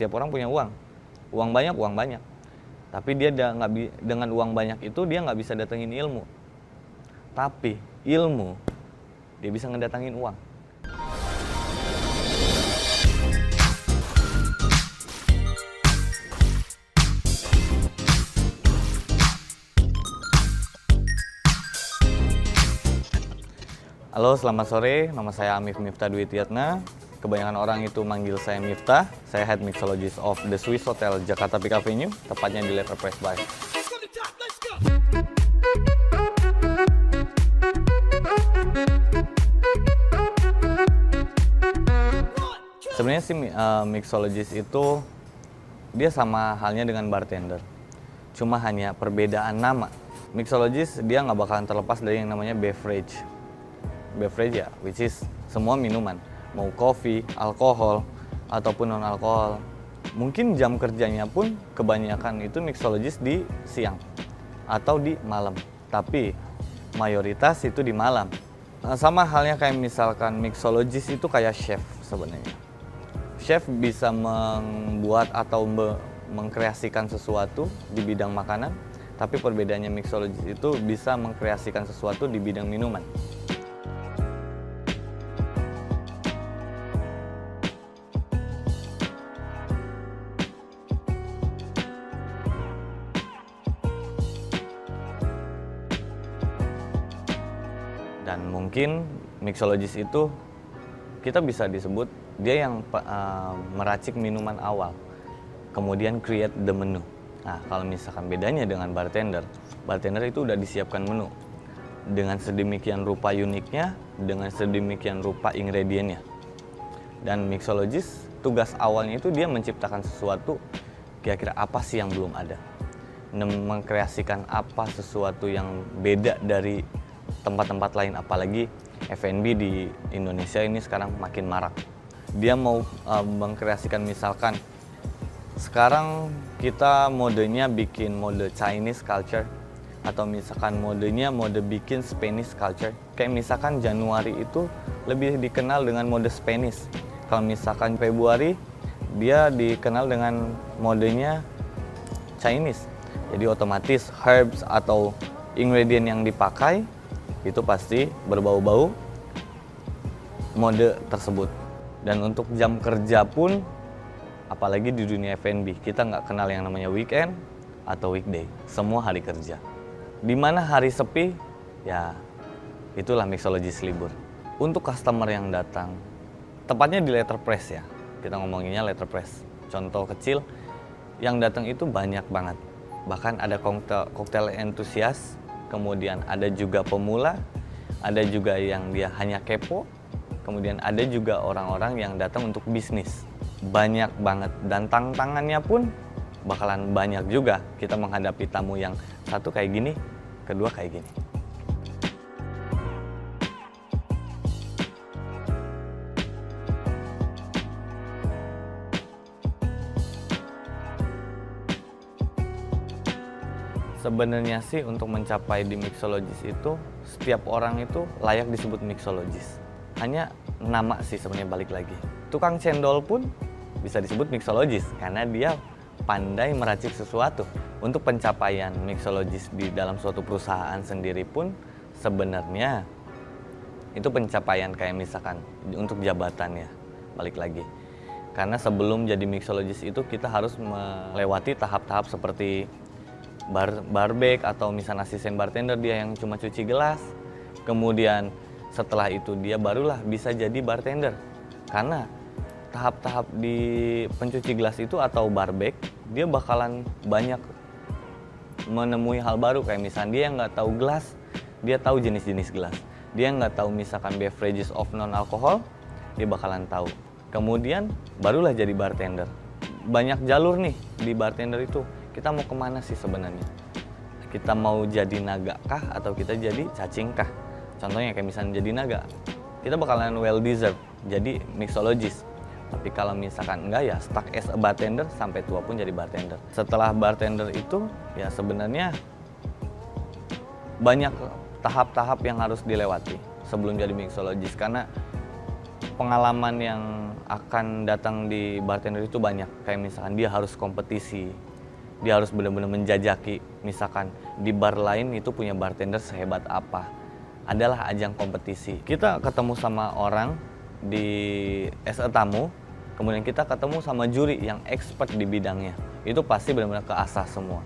setiap orang punya uang. Uang banyak. Tapi dia dengan uang banyak itu dia nggak bisa datengin ilmu. Tapi ilmu, dia bisa ngedatangin uang. Halo, selamat sore. Nama saya Amif Miftah Dwi Tiyatna. Kebanyakan orang itu manggil saya Miftah. Saya Head Mixologist of The Swiss Hotel Jakarta Peak Avenue, tepatnya di Letterpress Bar. Sebenarnya sih mixologist itu dia sama halnya dengan bartender. Cuma hanya perbedaan nama. Mixologist dia nggak bakalan terlepas dari yang namanya beverage. Beverage ya, which is semua minuman, mau kopi, alkohol, ataupun non-alkohol. Mungkin jam kerjanya pun kebanyakan itu mixologist di siang atau di malam, tapi mayoritas itu di malam. Sama halnya kayak misalkan mixologist itu kayak chef sebenarnya. Chef bisa membuat atau mengkreasikan sesuatu di bidang makanan, tapi perbedaannya mixologist itu bisa mengkreasikan sesuatu di bidang minuman. Dan mungkin mixologist itu kita bisa disebut dia yang meracik minuman awal, kemudian create the menu. Nah, kalau misalkan bedanya dengan bartender, bartender itu udah disiapkan menu dengan sedemikian rupa uniknya, dengan sedemikian rupa ingredientnya. Dan mixologist tugas awalnya itu dia menciptakan sesuatu, kira-kira apa sih yang belum ada, mengkreasikan apa sesuatu yang beda dari tempat-tempat lain, apalagi F&B di Indonesia ini sekarang makin marak. Dia mau mengkreasikan, misalkan sekarang kita modenya bikin mode Chinese culture, atau misalkan modenya mode bikin Spanish culture. Kayak misalkan Januari itu lebih dikenal dengan mode Spanish. Kalau misalkan Februari dia dikenal dengan modenya Chinese. Jadi otomatis herbs atau ingredient yang dipakai itu pasti berbau-bau mode tersebut. Dan untuk jam kerja pun, apalagi di dunia F&B, kita nggak kenal yang namanya weekend atau weekday. Semua hari kerja. Di mana hari sepi, ya itulah mixologist libur. Untuk customer yang datang, tepatnya di Letterpress ya, kita ngomonginnya Letterpress. Contoh kecil, yang datang itu banyak banget. Bahkan ada koktel entusias, kemudian ada juga pemula, ada juga yang dia hanya kepo, kemudian ada juga orang-orang yang datang untuk bisnis. Banyak banget, dan tantangannya pun bakalan banyak juga. Kita menghadapi tamu yang satu kayak gini, kedua kayak gini. Sebenarnya sih untuk mencapai di mixologist itu, setiap orang itu layak disebut mixologist. Hanya nama sih sebenarnya balik lagi. Tukang cendol pun bisa disebut mixologist karena dia pandai meracik sesuatu. Untuk pencapaian mixologist di dalam suatu perusahaan sendiri pun sebenarnya itu pencapaian kayak misalkan untuk jabatannya, balik lagi. Karena sebelum jadi mixologist itu kita harus melewati tahap-tahap seperti barback atau misalnya asisten bartender, dia yang cuma cuci gelas. Kemudian setelah itu dia barulah bisa jadi bartender. Karena tahap-tahap di pencuci gelas itu atau barback, dia bakalan banyak menemui hal baru. Kayak misalnya dia nggak tahu gelas, dia tahu jenis-jenis gelas. Dia nggak tahu misalkan beverages of non-alcohol, dia bakalan tahu. Kemudian barulah jadi bartender. Banyak jalur nih di bartender itu. Kita mau kemana sih sebenarnya? Kita mau jadi naga kah atau kita jadi cacing kah? Contohnya kayak misalnya jadi naga, kita bakalan well deserved jadi mixologist. Tapi kalau misalkan enggak, ya stuck as a bartender sampai tua pun jadi bartender. Setelah bartender itu ya sebenarnya banyak tahap-tahap yang harus dilewati sebelum jadi mixologist. Karena pengalaman yang akan datang di bartender itu banyak. Kayak misalkan dia harus kompetisi, dia harus benar-benar menjajaki. Misalkan di bar lain itu punya bartender sehebat apa, adalah ajang kompetisi. Kita ketemu sama orang di as a tamu, kemudian kita ketemu sama juri yang expert di bidangnya. Itu pasti benar-benar keasah semua.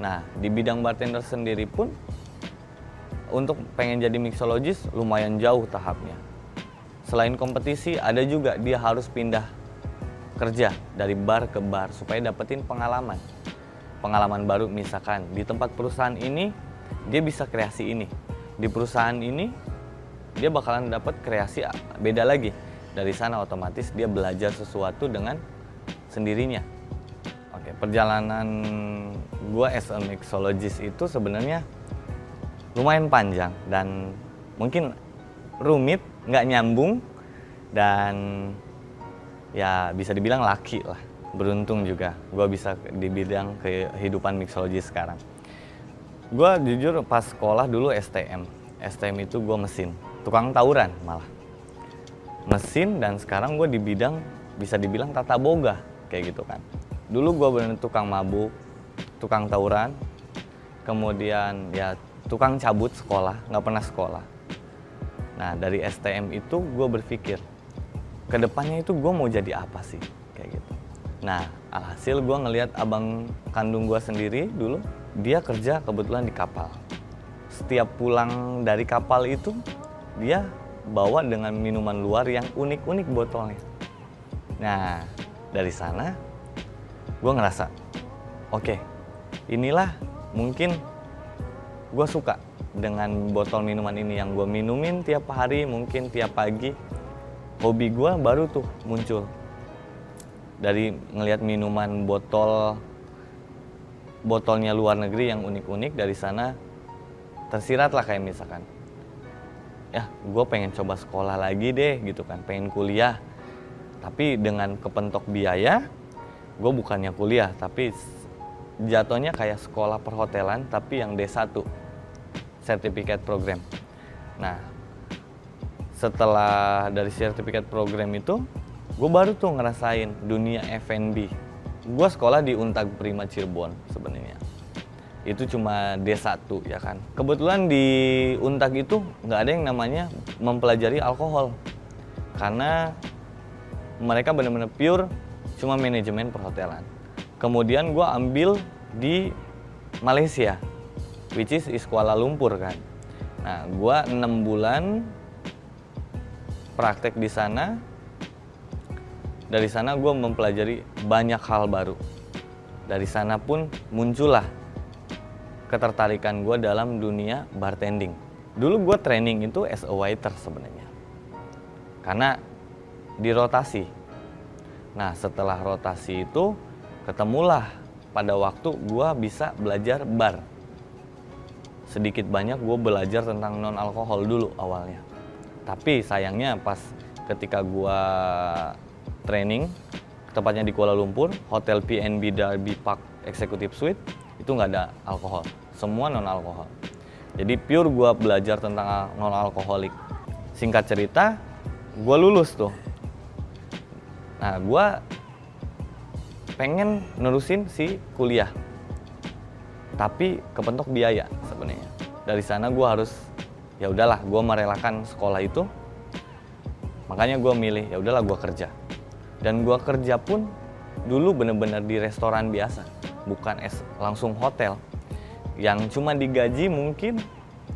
Nah, di bidang bartender sendiri pun, untuk pengen jadi mixologist lumayan jauh tahapnya. Selain kompetisi, ada juga dia harus pindah kerja dari bar ke bar supaya dapetin pengalaman. Pengalaman baru, misalkan di tempat perusahaan ini dia bisa kreasi ini. Di perusahaan ini dia bakalan dapat kreasi beda lagi. Dari sana otomatis dia belajar sesuatu dengan sendirinya. Oke, perjalanan gua as a mixologist itu sebenarnya lumayan panjang dan mungkin rumit, nggak nyambung, dan ya bisa dibilang laki lah. Beruntung juga gue bisa di bidang kehidupan mixologi sekarang. Gue jujur pas sekolah dulu STM itu gue mesin, tukang tawuran malah. Mesin, dan sekarang gue di bidang bisa dibilang tata boga kayak gitu kan. Dulu gue bener tukang mabuk, tukang tawuran, kemudian ya tukang cabut sekolah, nggak pernah sekolah. Nah, dari STM itu gue berpikir, kedepannya itu gue mau jadi apa sih, kayak gitu. Nah, alhasil gue ngelihat abang kandung gue sendiri dulu, dia kerja kebetulan di kapal. Setiap pulang dari kapal itu, dia bawa dengan minuman luar yang unik-unik botolnya. Nah, dari sana gue ngerasa, oke, inilah mungkin gue suka dengan botol minuman ini yang gue minumin tiap hari, mungkin tiap pagi. Hobi gue baru tuh muncul dari ngelihat minuman botolnya luar negeri yang unik-unik. Dari sana tersirat lah, kayak misalkan, ya gue pengen coba sekolah lagi deh gitu kan, pengen kuliah. Tapi dengan kepentok biaya, gue bukannya kuliah, tapi jatuhnya kayak sekolah perhotelan tapi yang D1. Sertifikat program. Nah, setelah dari sertifikat program itu, gue baru tuh ngerasain dunia F&B. Gue sekolah di Untag Prima Cirebon sebenarnya. Itu cuma D1 ya kan. Kebetulan di Untag itu nggak ada yang namanya mempelajari alkohol. Karena mereka benar-benar pure cuma manajemen perhotelan. Kemudian gue ambil di Malaysia, which is Kuala Lumpur kan. Nah, gua 6 bulan praktek di sana. Dari sana gua mempelajari banyak hal baru. Dari sana pun muncullah ketertarikan gua dalam dunia bartending. Dulu gua training itu as a waiter sebenarnya. Karena dirotasi. Nah, setelah rotasi itu ketemulah pada waktu gua bisa belajar bar. Sedikit banyak gue belajar tentang non alkohol dulu awalnya. Tapi sayangnya pas ketika gue training, tepatnya di Kuala Lumpur, Hotel PNB Derby Park Executive Suite, itu nggak ada alkohol, semua non alkohol. Jadi pure gue belajar tentang non alkoholik. Singkat cerita, gue lulus tuh. Nah, gue pengen nerusin si kuliah, tapi kepentok biaya sebenarnya. Dari sana gue harus, ya udahlah, gue merelakan sekolah itu. Makanya gue milih, ya udahlah gue kerja. Dan gue kerja pun dulu bener-bener di restoran biasa, bukan langsung hotel, yang cuma digaji mungkin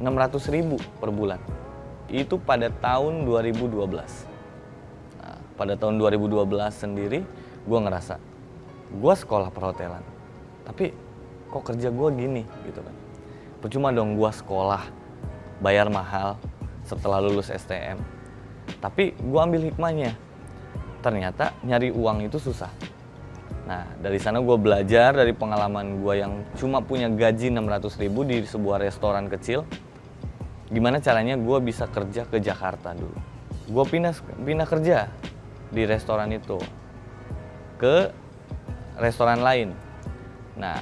600.000 per bulan. Itu pada tahun 2012. Nah, pada tahun 2012 sendiri, gue ngerasa, gue sekolah perhotelan, tapi kok kerja gue gini gitu kan. Percuma dong gue sekolah, bayar mahal setelah lulus STM. Tapi gue ambil hikmahnya, ternyata nyari uang itu susah. Nah, dari sana gue belajar dari pengalaman gue yang cuma punya gaji 600.000 di sebuah restoran kecil. Gimana caranya gue bisa kerja ke Jakarta dulu. Gue pindah kerja di restoran itu ke restoran lain. Nah,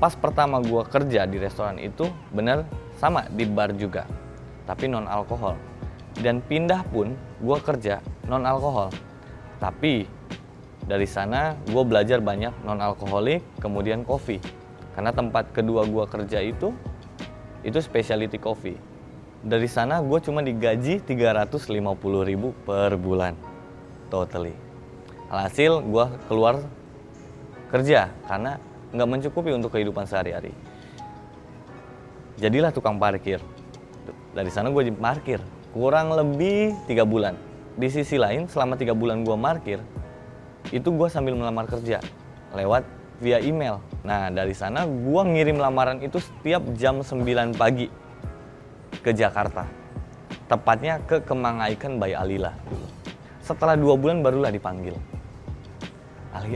pas pertama gue kerja di restoran itu bener sama di bar juga, tapi non alkohol. Dan pindah pun gue kerja non alkohol. Tapi dari sana gue belajar banyak non alkoholik, kemudian kopi. Karena tempat kedua gue kerja itu specialty coffee. Dari sana gue cuma digaji 350.000 per bulan totally. Alhasil gue keluar kerja karena nggak mencukupi untuk kehidupan sehari-hari. Jadilah tukang parkir. Dari sana gue parkir kurang lebih 3 bulan. Di sisi lain selama 3 bulan gue parkir, itu gue sambil melamar kerja lewat via email. Nah dari sana gue ngirim lamaran itu setiap jam 9 pagi ke Jakarta. Tepatnya ke Kemang Icon by Alila dulu. Setelah 2 bulan barulah dipanggil.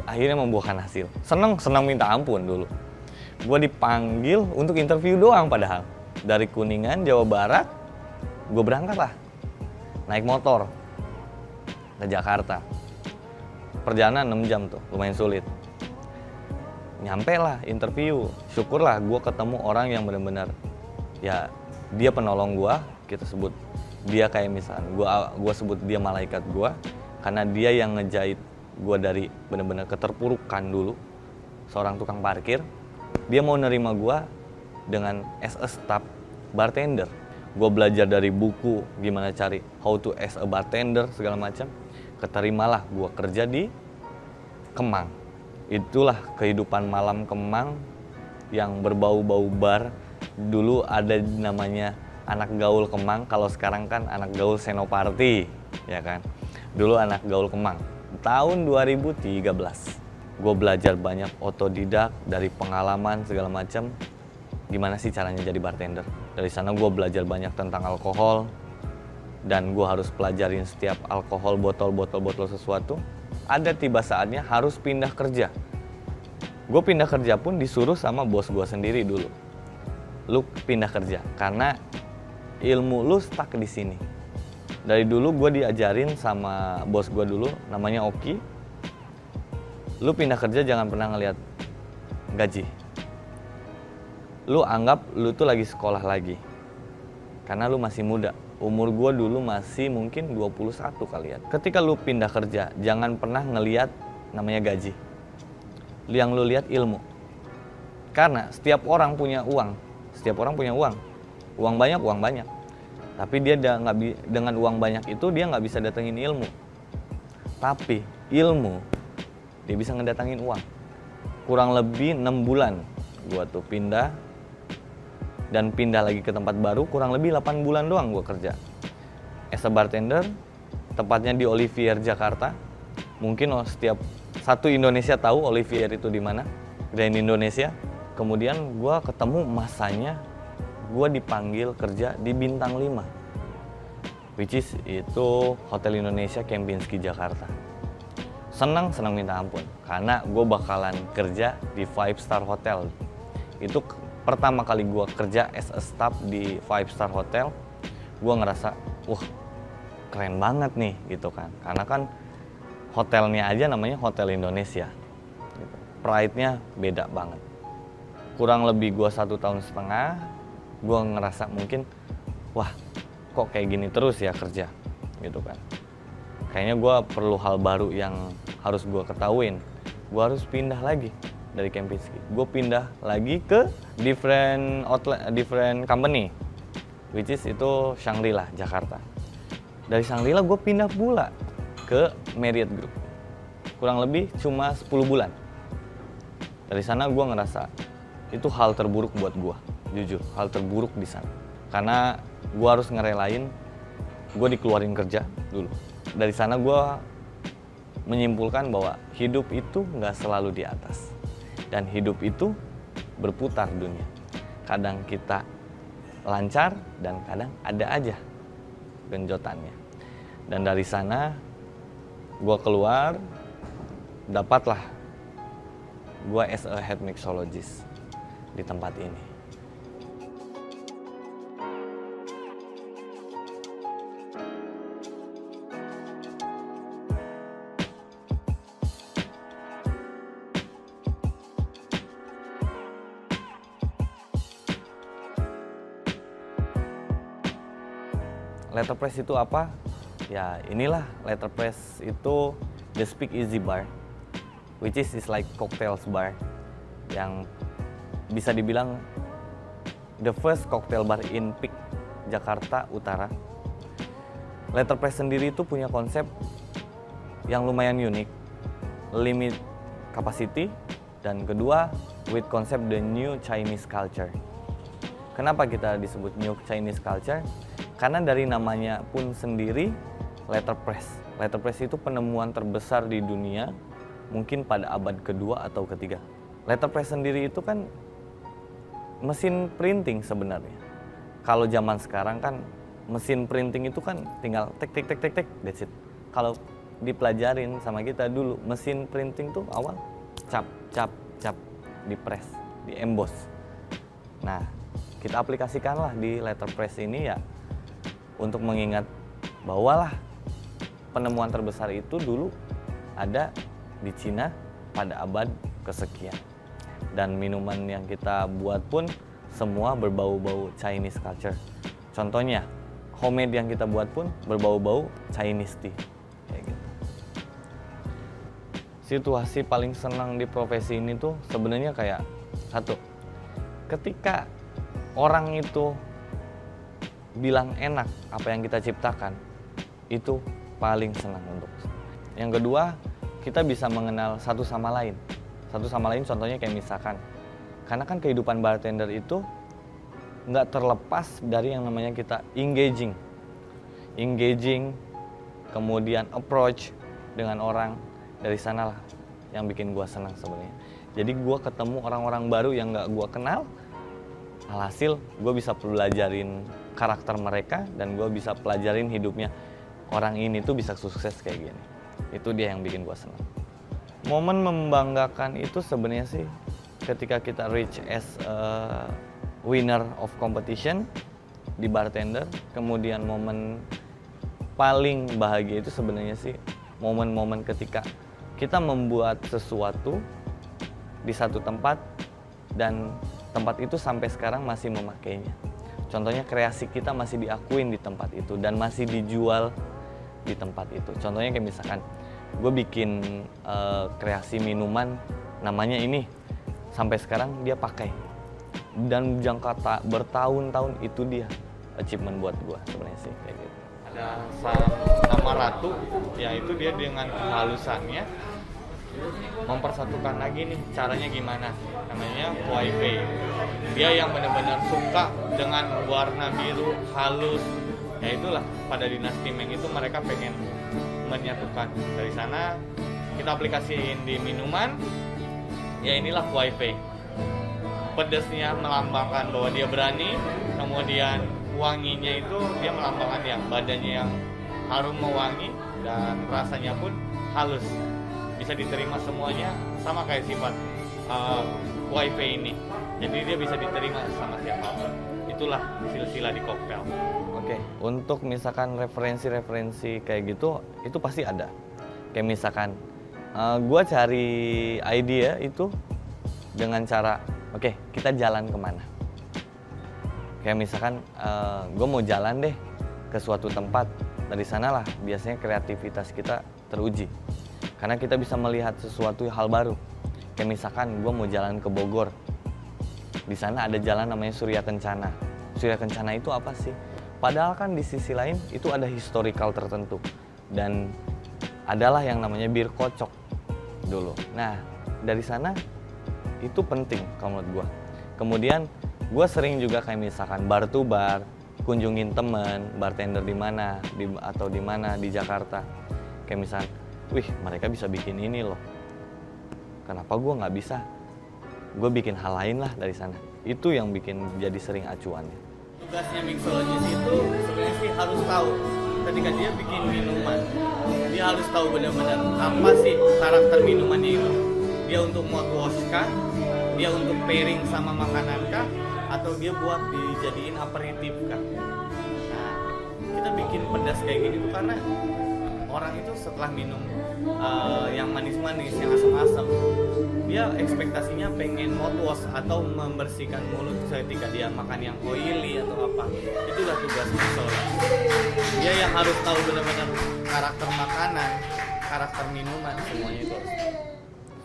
Akhirnya membuahkan hasil. Seneng minta ampun dulu. Gue dipanggil untuk interview doang padahal. Dari Kuningan, Jawa Barat, gue berangkat lah. Naik motor ke Jakarta. Perjalanan 6 jam tuh, lumayan sulit. Nyampe lah interview. Syukurlah gue ketemu orang yang benar-benar, ya dia penolong gue, kita sebut dia kayak misalnya, gue sebut dia malaikat gue. Karena dia yang ngejahit gue dari benar-benar keterpurukan dulu, seorang tukang parkir. Dia mau nerima gue dengan as a staff bartender. Gue belajar dari buku gimana cari how to as a bartender segala macam. Keterimalah gue kerja di Kemang. Itulah kehidupan malam Kemang yang berbau-bau bar. Dulu ada namanya anak gaul Kemang, kalau sekarang kan anak gaul Senoparty, ya kan. Dulu anak gaul Kemang. Tahun 2013, gue belajar banyak otodidak dari pengalaman segala macam. Gimana sih caranya jadi bartender? Dari sana gue belajar banyak tentang alkohol, dan gue harus pelajarin setiap alkohol, botol sesuatu. Ada tiba saatnya harus pindah kerja. Gue pindah kerja pun disuruh sama bos gue sendiri dulu. Lu pindah kerja karena ilmu lu stuck di sini. Dari dulu gue diajarin sama bos gue dulu, namanya Oki. Lu pindah kerja jangan pernah ngelihat gaji. Lu anggap lu tuh lagi sekolah lagi. Karena lu masih muda. Umur gue dulu masih mungkin 21 kali ya. Ketika lu pindah kerja, jangan pernah ngelihat namanya gaji. Yang lu lihat ilmu. Karena setiap orang punya uang. Setiap orang punya uang. Uang banyak. Tapi dia dengan uang banyak itu dia nggak bisa datengin ilmu. Tapi ilmu dia bisa ngedatangin uang. Kurang lebih 6 bulan gua tuh pindah, dan pindah lagi ke tempat baru kurang lebih 8 bulan doang gua kerja. As a bartender, tepatnya di Olivier Jakarta. Mungkin setiap satu Indonesia tahu Olivier itu di mana, Grand Indonesia. Kemudian gua ketemu masanya gue dipanggil kerja di Bintang 5, which is itu Hotel Indonesia Kempinski Jakarta. Senang minta ampun karena gue bakalan kerja di 5-star hotel. Itu pertama kali gue kerja as a staff di 5-star hotel. Gue ngerasa wah keren banget nih gitu kan, karena kan hotelnya aja namanya Hotel Indonesia gitu. Pride-nya beda banget. Kurang lebih gue 1,5 tahun gue ngerasa mungkin wah kok kayak gini terus ya kerja gitu kan. Kayaknya gue perlu hal baru yang harus gue ketahuin. Gue harus pindah lagi dari Kempinski. Gue pindah lagi ke different outlet, different company, which is itu Shangri-La Jakarta. Dari Shangri-La gue pindah pula ke Marriott Group. Kurang lebih cuma 10 bulan. Dari sana gue ngerasa itu hal terburuk buat gue. Jujur, hal terburuk di sana. Karena gue harus ngerelain, gue dikeluarin kerja dulu. Dari sana gue menyimpulkan bahwa hidup itu nggak selalu di atas. Dan hidup itu berputar dunia. Kadang kita lancar dan kadang ada aja genjotannya. Dan dari sana gue keluar, dapatlah gue as a head mixologist di tempat ini. Letterpress itu apa? Ya inilah Letterpress itu the speakeasy bar, which is like cocktails bar, yang bisa dibilang the first cocktail bar in Peak, Jakarta Utara. Letterpress sendiri itu punya konsep yang lumayan unik, limit capacity, dan kedua with konsep the new Chinese culture. Kenapa kita disebut new Chinese culture? Karena dari namanya pun sendiri letterpress. Letterpress itu penemuan terbesar di dunia mungkin pada abad kedua atau ketiga. Letterpress sendiri itu kan mesin printing sebenarnya. Kalau zaman sekarang kan mesin printing itu kan tinggal tek tek tek tek tek, that's it. Kalau dipelajarin sama kita dulu, mesin printing tuh awal cap cap cap, di press, di emboss. Nah, kita aplikasikanlah di letterpress ini ya untuk mengingat bahwa lah penemuan terbesar itu dulu ada di Cina pada abad kesekian. Dan minuman yang kita buat pun semua berbau-bau Chinese culture. Contohnya, homemade yang kita buat pun berbau-bau Chinese tea. Kayak gitu. Situasi paling senang di profesi ini tuh sebenarnya kayak satu, ketika orang itu bilang enak apa yang kita ciptakan, itu paling senang untuk. Yang kedua, kita bisa mengenal satu sama lain. Satu sama lain contohnya kayak misalkan, karena kan kehidupan bartender itu nggak terlepas dari yang namanya kita engaging, kemudian approach dengan orang. Dari sanalah yang bikin gua senang sebenarnya. Jadi gua ketemu orang-orang baru yang nggak gua kenal, alhasil gua bisa pelajarin karakter mereka dan gua bisa pelajarin hidupnya. Orang ini tuh bisa sukses kayak gini. Itu dia yang bikin gua senang. Momen membanggakan itu sebenarnya sih ketika kita reach as a winner of competition di bartender. Kemudian momen paling bahagia itu sebenarnya sih momen-momen ketika kita membuat sesuatu di satu tempat dan tempat itu sampai sekarang masih memakainya. Contohnya kreasi kita masih diakuin di tempat itu dan masih dijual di tempat itu. Contohnya kayak misalkan gue bikin kreasi minuman namanya ini, sampai sekarang dia pakai dan jangka bertahun-tahun, itu dia achievement buat gue sebenarnya sih kayak gitu. Ada nama Ratu, yaitu dia dengan kehalusannya mempersatukan lagi nih caranya gimana, namanya Kuai-Pei. Dia yang benar-benar suka dengan warna biru halus, ya itulah pada dinasti Ming itu mereka pengen menyatukan. Dari sana kita aplikasiin di minuman, ya inilah Kuai-Pei. Pedesnya melambangkan bahwa dia berani, kemudian wanginya itu dia melambangkan yang badannya yang harum mewangi dan rasanya pun halus, bisa diterima semuanya, sama kayak sifat Kuai-Pei ini. Jadi dia bisa diterima sama siapapun. Itulah silsilah di koktail. Oke, untuk misalkan referensi-referensi kayak gitu, itu pasti ada. Kayak misalkan gue cari idea itu dengan cara, oke, kita jalan kemana? Kayak misalkan gue mau jalan deh ke suatu tempat, dari sanalah biasanya kreativitas kita teruji. Karena kita bisa melihat sesuatu hal baru. Kayak misalkan gue mau jalan ke Bogor, di sana ada jalan namanya Surya Kencana. Surya Kencana itu apa sih? Padahal kan di sisi lain itu ada historical tertentu. Dan adalah yang namanya bir kocok dulu. Nah, dari sana itu penting kalau menurut gue. Kemudian gue sering juga kayak misalkan bar to bar, kunjungin temen, bartender di mana, atau di mana di Jakarta. Kayak misalkan, wih mereka bisa bikin ini loh, kenapa gue nggak bisa? Gue bikin hal lain lah dari sana. Itu yang bikin jadi sering acuannya. Tugasnya mixologist itu sebenarnya sih harus tahu ketika dia bikin minuman, dia harus tahu benar-benar apa sih karakter minumannya itu. Dia untuk mouthwash kah? Dia untuk pairing sama makanan kah? Atau dia buat dijadiin aperitif kah? Nah, kita bikin pedas kayak gini tuh karena orang itu setelah minum yang manis-manis, yang asam-asam, dia ekspektasinya pengen mouthwash atau membersihkan mulut ketika dia makan yang oily atau apa. Itulah tugas mixologis. Dia yang harus tahu benar-benar karakter makanan, karakter minuman, semuanya itu harus.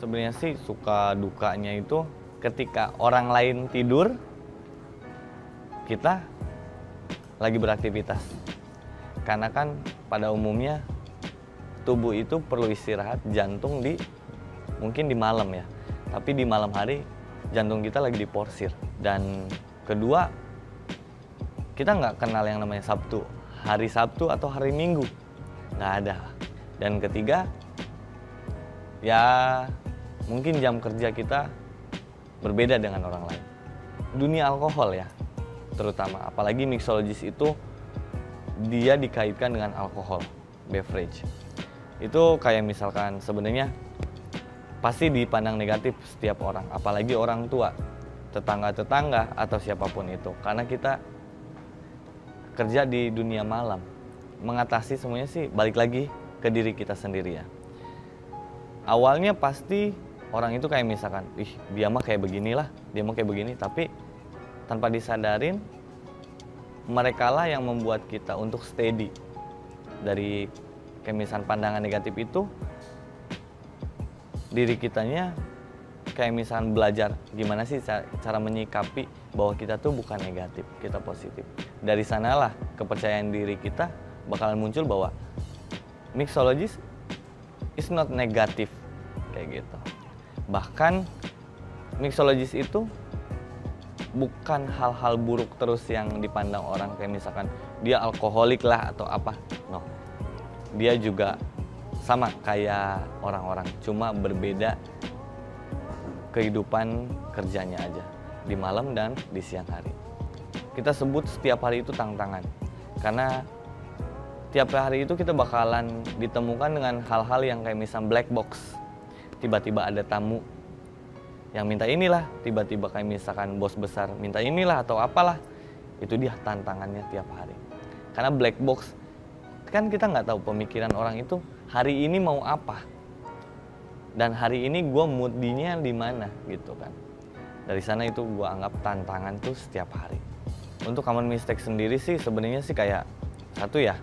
Sebenarnya sih suka dukanya itu ketika orang lain tidur, kita lagi beraktivitas. Karena kan pada umumnya tubuh itu perlu istirahat, jantung mungkin di malam ya. Tapi di malam hari jantung kita lagi diporsir. Dan kedua, kita nggak kenal yang namanya Sabtu. Hari Sabtu atau hari Minggu, nggak ada. Dan ketiga, ya mungkin jam kerja kita berbeda dengan orang lain. Dunia alkohol ya, terutama. Apalagi mixologis itu dia dikaitkan dengan alkohol, beverage. Itu kayak misalkan sebenarnya pasti dipandang negatif setiap orang, apalagi orang tua, tetangga-tetangga atau siapapun itu. Karena kita kerja di dunia malam, mengatasi semuanya sih balik lagi ke diri kita sendiri ya. Awalnya pasti orang itu kayak misalkan, dia mah kayak beginilah, dia mah kayak begini, tapi tanpa disadarin mereka lah yang membuat kita untuk steady dari kayak misalkan pandangan negatif itu. Diri kitanya kayak misalkan belajar gimana sih cara menyikapi bahwa kita tuh bukan negatif, kita positif. Dari sanalah kepercayaan diri kita bakalan muncul bahwa mixologis is not negatif kayak gitu. Bahkan mixologis itu bukan hal-hal buruk terus yang dipandang orang kayak misalkan dia alkoholik lah atau apa. No. Dia juga sama kayak orang-orang, cuma berbeda kehidupan kerjanya aja di malam dan di siang hari. Kita sebut setiap hari itu tantangan, karena tiap hari itu kita bakalan ditemukan dengan hal-hal yang kayak misal black box. Tiba-tiba ada tamu yang minta inilah, tiba-tiba kayak misalkan bos besar minta inilah atau apalah. Itu dia tantangannya tiap hari. Karena black box, kan kita nggak tahu pemikiran orang itu hari ini mau apa. Dan hari ini gue mood-nya di mana gitu kan. Dari sana itu gue anggap tantangan tuh setiap hari. Untuk common mistake sendiri sih sebenarnya sih kayak satu ya,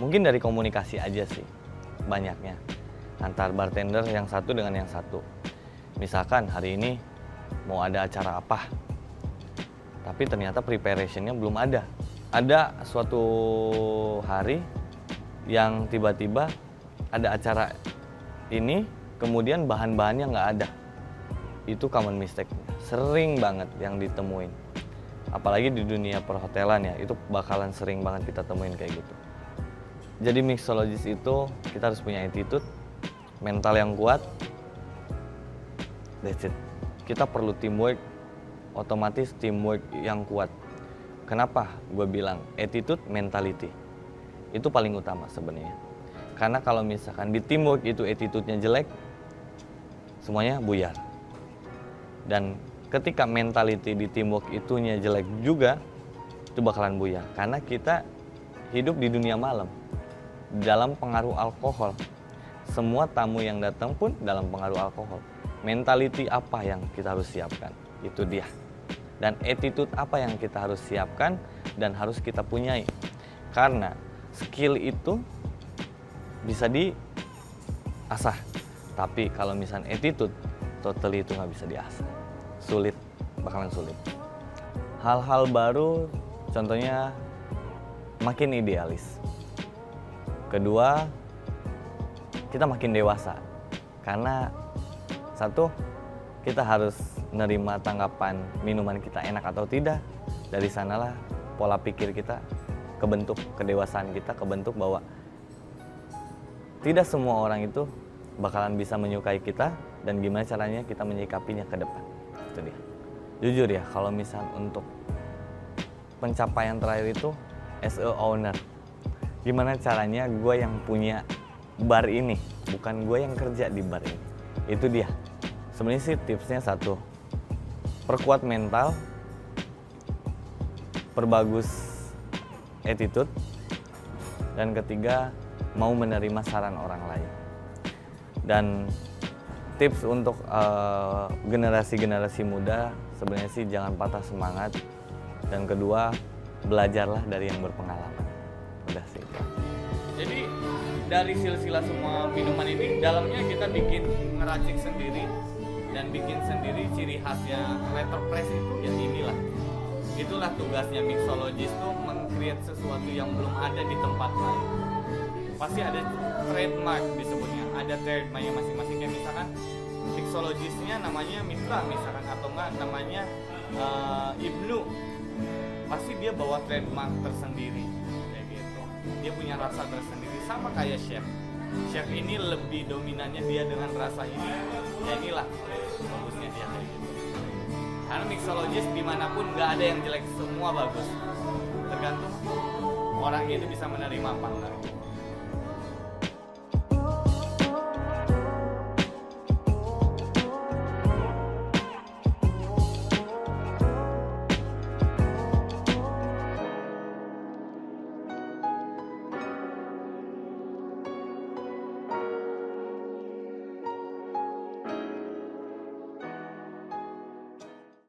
mungkin dari komunikasi aja sih banyaknya antar bartender yang satu dengan yang satu. Misalkan hari ini mau ada acara apa, tapi ternyata preparationnya belum ada. Ada suatu hari yang tiba-tiba ada acara ini, kemudian bahan-bahannya nggak ada. Itu common mistake, sering banget yang ditemuin. Apalagi di dunia perhotelan ya, itu bakalan sering banget kita temuin kayak gitu. Jadi mixologis itu kita harus punya attitude, mental yang kuat. That's it. Kita perlu teamwork, otomatis teamwork yang kuat. Kenapa gue bilang attitude, mentality? Itu paling utama sebenarnya. Karena kalau misalkan di teamwork itu attitude-nya jelek, semuanya buyar. Dan ketika mentality di teamwork itunya jelek juga, itu bakalan buyar. Karena kita hidup di dunia malam, dalam pengaruh alkohol. Semua tamu yang datang pun dalam pengaruh alkohol. Mentality apa yang kita harus siapkan? Itu dia. Dan attitude apa yang kita harus siapkan dan harus kita punyai. Karena skill itu bisa diasah. Tapi kalau misalnya attitude, totally itu nggak bisa diasah. Sulit, bakalan sulit. Hal-hal baru, contohnya makin idealis. Kedua, kita makin dewasa. Karena satu, kita harus menerima tanggapan minuman kita enak atau tidak. Dari sanalah pola pikir kita kebentuk, kedewasaan kita kebentuk bahwa tidak semua orang itu bakalan bisa menyukai kita dan gimana caranya kita menyikapinya ke depan. Itu dia. Jujur ya, kalau misal untuk pencapaian terakhir itu as a owner, gimana caranya gue yang punya bar ini, bukan gue yang kerja di bar ini. Itu dia. Sebenarnya sih tipsnya satu, perkuat mental, perbagus attitude, dan ketiga mau menerima saran orang lain. Dan tips untuk generasi-generasi muda sebenarnya sih jangan patah semangat, dan kedua belajarlah dari yang berpengalaman. Udah sih. Jadi dari silsilah semua minuman ini dalamnya kita bikin ngeracik sendiri dan bikin sendiri ciri khasnya Retropress itu ya inilah. Itulah tugasnya mixologist tuh meng-create sesuatu yang belum ada di tempat lain. Pasti ada trademark disebutnya, ada trademarknya masing-masing. Kayak misalkan mixologistnya namanya Mitra misalkan, atau enggak namanya Ibnu, pasti dia bawa trademark tersendiri kayak gitu. Dia punya rasa tersendiri, sama kayak chef. Chef ini lebih dominannya dia dengan rasa ini, ya inilah bagusnya dia kayak gitu. Karena mixologist dimanapun nggak ada yang jelek, semua bagus. Tergantung orangnya itu bisa menerima apa enggak.